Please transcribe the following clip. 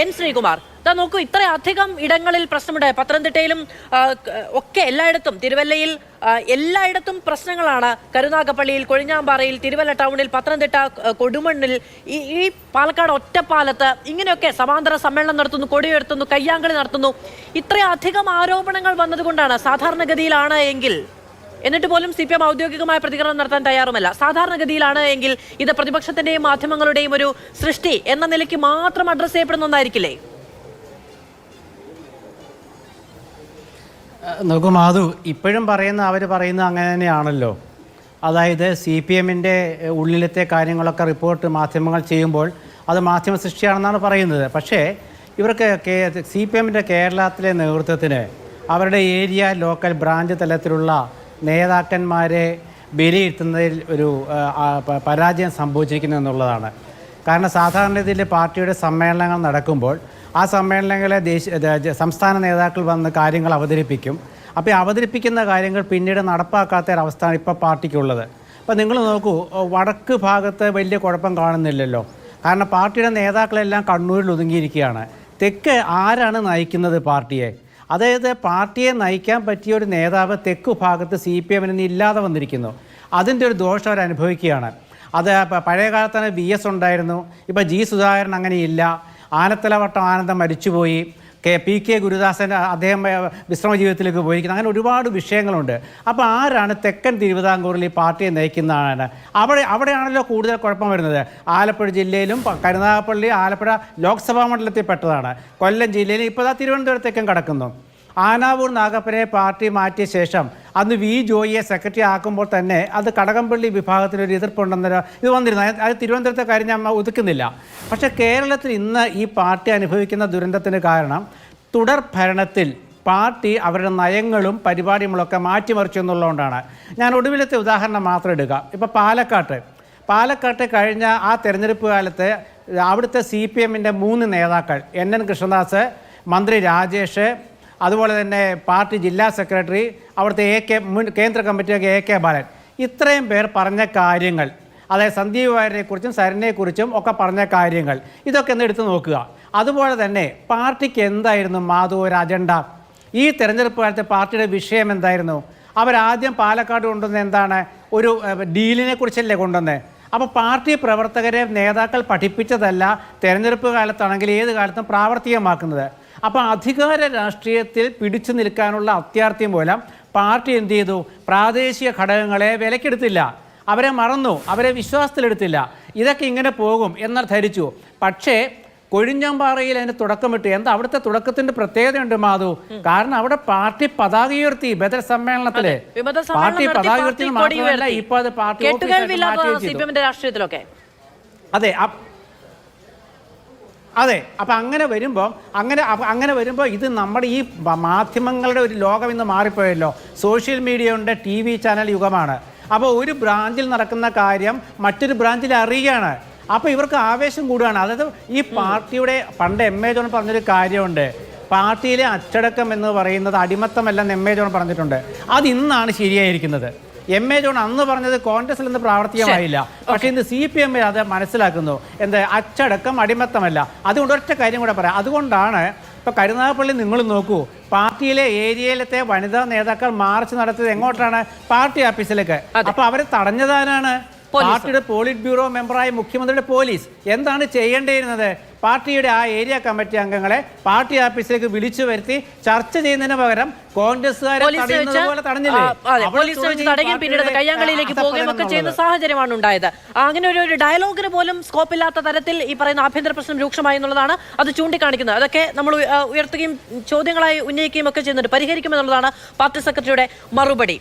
N Sreekumar. നോക്കൂ, ഇത്രയധികം ഇടങ്ങളിൽ പ്രശ്നമുണ്ട്. പത്തനംതിട്ടയിലും ഒക്കെ എല്ലായിടത്തും, തിരുവല്ലയിൽ എല്ലായിടത്തും പ്രശ്നങ്ങളാണ്. കരുനാഗപ്പള്ളിയിൽ, കൊഴിഞ്ഞാമ്പാറയിൽ, തിരുവല്ല ടൗണിൽ, പത്തനംതിട്ട കൊടുമണ്ണിൽ, ഈ പാലക്കാട് ഒറ്റപ്പാലത്ത് ഇങ്ങനെയൊക്കെ സമാന്തര സമ്മേളനം നടത്തുന്നു, കൊടിയുയർത്തുന്നു, കയ്യാങ്കളി നടത്തുന്നു. ഇത്രയധികം ആരോപണങ്ങൾ വന്നതുകൊണ്ടാണ് സാധാരണഗതിയിലാണ് എങ്കിൽ, എന്നിട്ട് പോലും CPM ഔദ്യോഗികമായ പ്രതികരണം നടത്താൻ തയ്യാറുമല്ല. സാധാരണഗതിയിലാണ് എങ്കിൽ ഇത് പ്രതിപക്ഷത്തിന്റെയും മാധ്യമങ്ങളുടെയും ഒരു സൃഷ്ടി എന്ന നിലയ്ക്ക് മാത്രം അഡ്രസ് ചെയ്യപ്പെടുന്ന ഒന്നായിരിക്കില്ലേ? നോക്കൂ മാധു, ഇപ്പോഴും അവർ പറയുന്നത് അങ്ങനെ തന്നെയാണല്ലോ. അതായത് CPMൻ്റെ ഉള്ളിലത്തെ കാര്യങ്ങളൊക്കെ റിപ്പോർട്ട് മാധ്യമങ്ങൾ ചെയ്യുമ്പോൾ അത് മാധ്യമ സൃഷ്ടിയാണെന്നാണ് പറയുന്നത്. പക്ഷേ ഇവർക്ക് CPMൻ്റെ കേരളത്തിലെ നേതൃത്വത്തിന് അവരുടെ ഏരിയ ലോക്കൽ ബ്രാഞ്ച് തലത്തിലുള്ള നേതാക്കന്മാരെ വിലയിരുത്തുന്നതിൽ ഒരു പരാജയം സംഭവിച്ചിരിക്കുന്നു എന്നുള്ളതാണ്. കാരണം സാധാരണ രീതിയിൽ പാർട്ടിയുടെ സമ്മേളനങ്ങൾ നടക്കുമ്പോൾ ആ സമ്മേളനങ്ങളെ സംസ്ഥാന നേതാക്കൾ വന്ന് കാര്യങ്ങൾ അവതരിപ്പിക്കും. അപ്പോൾ അവതരിപ്പിക്കുന്ന കാര്യങ്ങൾ പിന്നീട് നടപ്പാക്കാത്തൊരവസ്ഥയാണ് ഇപ്പോൾ പാർട്ടിക്കുള്ളത്. അപ്പോൾ നിങ്ങൾ നോക്കൂ, വടക്ക് ഭാഗത്ത് വലിയ കുഴപ്പം കാണുന്നില്ലല്ലോ. കാരണം പാർട്ടിയുടെ നേതാക്കളെല്ലാം കണ്ണൂരിൽ ഒതുങ്ങിയിരിക്കുകയാണ്. തെക്ക് ആരാണ് നയിക്കുന്നത് പാർട്ടിയെ? അതായത് പാർട്ടിയെ നയിക്കാൻ പറ്റിയ ഒരു നേതാവ് തെക്കു ഭാഗത്ത് CPM ഇല്ലാതെ വന്നിരിക്കുന്നു. അതിൻ്റെ ഒരു ദോഷം അവർ അനുഭവിക്കുകയാണ്. അത് പഴയ കാലത്താണ് VS ഉണ്ടായിരുന്നു, ഇപ്പോൾ G സുധാകരൻ അങ്ങനെയില്ല. ആനത്തലവട്ടം ആനന്ദം മരിച്ചുപോയി, PK ഗുരുദാസൻ അദ്ദേഹം വിശ്രമ ജീവിതത്തിലേക്ക് പോയിരിക്കുന്നത്. അങ്ങനെ ഒരുപാട് വിഷയങ്ങളുണ്ട്. അപ്പോൾ ആരാണ് തെക്കൻ തിരുവിതാംകൂറിൽ ഈ പാർട്ടിയെ നയിക്കുന്നതാണ്? അവിടെയാണല്ലോ കൂടുതൽ കുഴപ്പം വരുന്നത്. ആലപ്പുഴ ജില്ലയിലും കരുനാഗപ്പള്ളി, ആലപ്പുഴ ലോക്സഭാ മണ്ഡലത്തിൽ പെട്ടതാണ്. കൊല്ലം ജില്ലയിൽ ഇപ്പോൾ തിരുവനന്തപുരത്തേക്കും കടക്കുന്നു. ആനാവൂർ നാഗപ്പനെ പാർട്ടി മാറ്റിയ ശേഷം അന്ന് V ജോയിയെ സെക്രട്ടറി ആക്കുമ്പോൾ തന്നെ അത് കടകംപള്ളി വിഭാഗത്തിനൊരു എതിർപ്പുണ്ടെന്നൊരു ഇത് വന്നിരുന്നു. അത് തിരുവനന്തപുരത്തെ കാര്യം ഞാൻ ഒതുക്കുന്നില്ല. പക്ഷേ കേരളത്തിൽ ഇന്ന് ഈ പാർട്ടി അനുഭവിക്കുന്ന ദുരന്തത്തിന് കാരണം തുടർ ഭരണത്തിൽ പാർട്ടി അവരുടെ നയങ്ങളും പരിപാടികളൊക്കെ മാറ്റിമറിച്ചു എന്നുള്ളതുകൊണ്ടാണ്. ഞാൻ ഒടുവിലത്തെ ഉദാഹരണം മാത്രം എടുക്കുക. ഇപ്പോൾ പാലക്കാട്ട് കഴിഞ്ഞ ആ തെരഞ്ഞെടുപ്പ് കാലത്ത് അവിടുത്തെ CPMൻ്റെ 3 നേതാക്കൾ, NN കൃഷ്ണദാസ്, മന്ത്രി രാജേഷ്, അതുപോലെ തന്നെ പാർട്ടി ജില്ലാ സെക്രട്ടറി, അവിടുത്തെ മുൻ കേന്ദ്ര കമ്മിറ്റി AK ബാലൻ, ഇത്രയും പേർ പറഞ്ഞ കാര്യങ്ങൾ, അതായത് സന്ദീപ് വാര്യരെക്കുറിച്ചും സരനെക്കുറിച്ചും ഒക്കെ പറഞ്ഞ കാര്യങ്ങൾ, ഇതൊക്കെ ഒന്ന് എടുത്തു നോക്കുക. അതുപോലെ തന്നെ പാർട്ടിക്ക് എന്തായിരുന്നു മാധു ഒരു അജണ്ട? ഈ തെരഞ്ഞെടുപ്പ് കാലത്ത് പാർട്ടിയുടെ വിഷയം എന്തായിരുന്നു? അവരാദ്യം പാലക്കാട് കൊണ്ടുവന്ന എന്താണ്? ഒരു ഡീലിനെ കുറിച്ചല്ലേ കൊണ്ടുവന്നത്. അപ്പോൾ പാർട്ടി പ്രവർത്തകരെ നേതാക്കൾ പഠിപ്പിച്ചതല്ല തെരഞ്ഞെടുപ്പ് കാലത്താണെങ്കിൽ ഏത് കാലത്തും പ്രാവർത്തികമാക്കുന്നത്. അപ്പോൾ അധികാര രാഷ്ട്രീയത്തിൽ പിടിച്ചു നിൽക്കാനുള്ള അത്യാർത്ഥ്യം മൂലം പാർട്ടി എന്ത് ചെയ്തു? പ്രാദേശിക ഘടകങ്ങളെ വിലക്കെടുത്തില്ല, അവരെ മറന്നു, അവരെ വിശ്വാസത്തിലെടുത്തില്ല. ഇതൊക്കെ ഇങ്ങനെ പോകും എന്നാൽ ധരിച്ചു. പക്ഷേ കൊഴിഞ്ഞാമ്പാറയിൽ അതിന് തുടക്കമിട്ട്. എന്താ അവിടുത്തെ തുടക്കത്തിന്റെ പ്രത്യേകതയുണ്ട് മാധു. കാരണം അവിടെ പാർട്ടി പതാക ഉയർത്തി ബദൽ സമ്മേളനത്തില്. പാർട്ടി പതാക ഉയർത്തി മാത്രമല്ല, ഇപ്പൊ അത് പാർട്ടി അതെ. അപ്പം അങ്ങനെ വരുമ്പോൾ ഇത് നമ്മുടെ ഈ മാധ്യമങ്ങളുടെ ഒരു ലോകം ഇന്ന് മാറിപ്പോയല്ലോ. സോഷ്യൽ മീഡിയ ഉണ്ട്, TV ചാനൽ യുഗമാണ്. അപ്പോൾ ഒരു ബ്രാഞ്ചിൽ നടക്കുന്ന കാര്യം മറ്റൊരു ബ്രാഞ്ചിൽ അറിയുകയാണ്. അപ്പോൾ ഇവർക്ക് ആവേശം കൂടുകയാണ്. അതായത് ഈ പാർട്ടിയുടെ പണ്ട് MA ജോൺ പറഞ്ഞൊരു കാര്യമുണ്ട്, പാർട്ടിയിലെ അച്ചടക്കം എന്ന് പറയുന്നത് അടിമത്തമല്ലെന്ന് MA ജോൺ പറഞ്ഞിട്ടുണ്ട്. അത് ഇന്നാണ് ശരിയായിരിക്കുന്നത്. MA ജോൺ അന്ന് പറഞ്ഞത് കോൺഗ്രസിൽ നിന്ന് പ്രാവർത്തികമായില്ല. പക്ഷേ ഇന്ന് CPM അത് മനസ്സിലാക്കുന്നു. എന്ത് അച്ചടക്കം അടിമത്തമല്ല. അതുകൊണ്ട് ഒറ്റ കാര്യം കൂടെ പറയാം. അതുകൊണ്ടാണ് ഇപ്പോൾ കരുനാഗപ്പള്ളി നിങ്ങൾ നോക്കൂ, പാർട്ടിയിലെ ഏരിയയിലത്തെ വനിതാ നേതാക്കൾ മാർച്ച് നടത്തിയത് എങ്ങോട്ടാണ്? പാർട്ടി ഓഫീസിലേക്ക്. അപ്പോൾ അവരെ തടഞ്ഞതാരാണ്? പാർട്ടിയുടെ പോളിറ്റ് ബ്യൂറോ മെമ്പറായ മുഖ്യമന്ത്രിയുടെ പോലീസ്. എന്താണ് ചെയ്യേണ്ടിയിരുന്നത്? പാർട്ടിയുടെ ആ ഏരിയ കമ്മിറ്റി അംഗങ്ങളെ പാർട്ടി ഓഫീസിലേക്ക് വിളിച്ചു വരുത്തി ചർച്ച ചെയ്യുന്നതിന് പകരം കോൺഗ്രസ്സുകാരെ കയ്യാങ്കളിയിലേക്ക് പോവുകയും ഒക്കെ ചെയ്യുന്ന സാഹചര്യമാണ് ഉണ്ടായത്. അങ്ങനെ ഒരു ഡയലോഗിന് പോലും സ്കോപ്പില്ലാത്ത തരത്തിൽ ഈ പറയുന്ന ആഭ്യന്തര പ്രശ്നം രൂക്ഷമായി എന്നുള്ളതാണ് അത് ചൂണ്ടിക്കാണിക്കുന്നത്. അതൊക്കെ നമ്മൾ ഉയർത്തുകയും ചോദ്യങ്ങളായി ഉന്നയിക്കുകയും ഒക്കെ ചെയ്യുന്നുണ്ട്. പരിഹരിക്കുമെന്നുള്ളതാണ് പാർട്ടി സെക്രട്ടറിയുടെ മറുപടി.